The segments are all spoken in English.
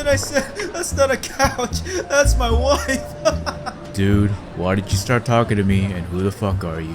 what I said. That's not a couch. That's my wife. Dude, why did you start talking to me, and who the fuck are you?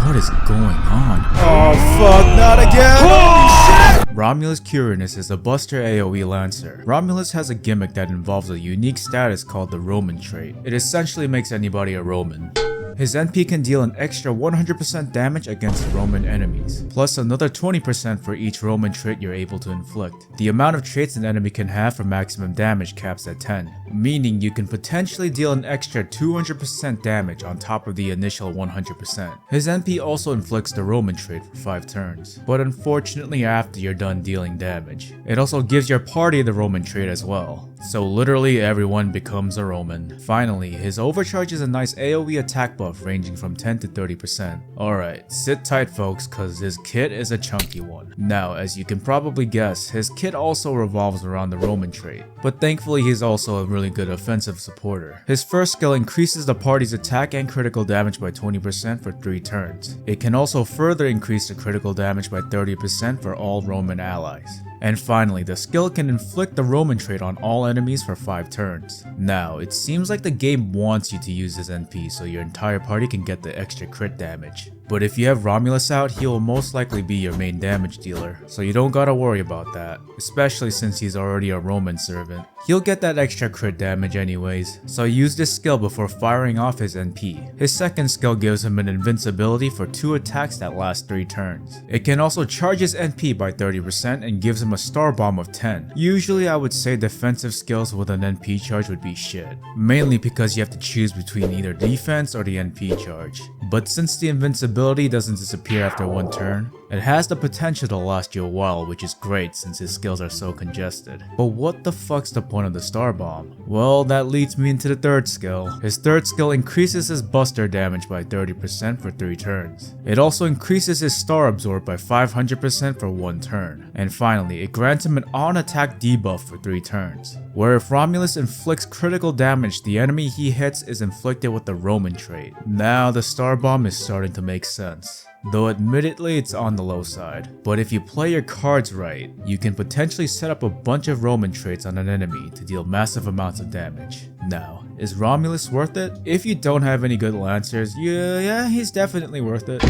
What is going on? Oh fuck, not again! Holy shit! Romulus Quirinus is a Buster AoE Lancer. Romulus has a gimmick that involves a unique status called the Roman trait. It essentially makes anybody a Roman. His NP can deal an extra 100% damage against Roman enemies, plus another 20% for each Roman trait you're able to inflict. The amount of traits an enemy can have for maximum damage caps at 10, meaning you can potentially deal an extra 200% damage on top of the initial 100%. His NP also inflicts the Roman trait for 5 turns, but unfortunately after you're done dealing damage. It also gives your party the Roman trait as well, so literally everyone becomes a Roman. Finally, his overcharge is a nice AoE attack buff ranging from 10 to 30%. Alright, sit tight folks, cause his kit is a chunky one. Now, as you can probably guess, his kit also revolves around the Roman trait, but thankfully he's also a really good offensive supporter. His first skill increases the party's attack and critical damage by 20% for 3 turns. It can also further increase the critical damage by 30% for all Roman allies. And finally, the skill can inflict the Roman trait on all enemies for 5 turns. Now, it seems like the game wants you to use his NP so your entire party can get the extra crit damage. But if you have Romulus out, he will most likely be your main damage dealer, so you don't gotta worry about that, especially since he's already a Roman servant. He'll get that extra crit damage anyways, so use this skill before firing off his NP. His second skill gives him an invincibility for 2 attacks that last 3 turns. It can also charge his NP by 30% and gives him a star bomb of 10. Usually I would say defensive skills with an NP charge would be shit, mainly because you have to choose between either defense or the NP charge. But since the invincibility doesn't disappear after 1 turn, it has the potential to last you a while, which is great since his skills are so congested. But what the fuck's the point of the star bomb? Well, that leads me into the third skill. His third skill increases his buster damage by 30% for 3 turns. It also increases his star absorb by 500% for 1 turn. And finally, it grants him an on-attack debuff for 3 turns, where if Romulus inflicts critical damage, the enemy he hits is inflicted with the Roman trait. Now the star bomb is starting to make sense, though admittedly it's on the low side. But if you play your cards right, you can potentially set up a bunch of Roman traits on an enemy to deal massive amounts of damage. Now, is Romulus worth it? If you don't have any good Lancers, yeah, he's definitely worth it.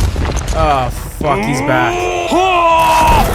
Ah, fuck, he's back.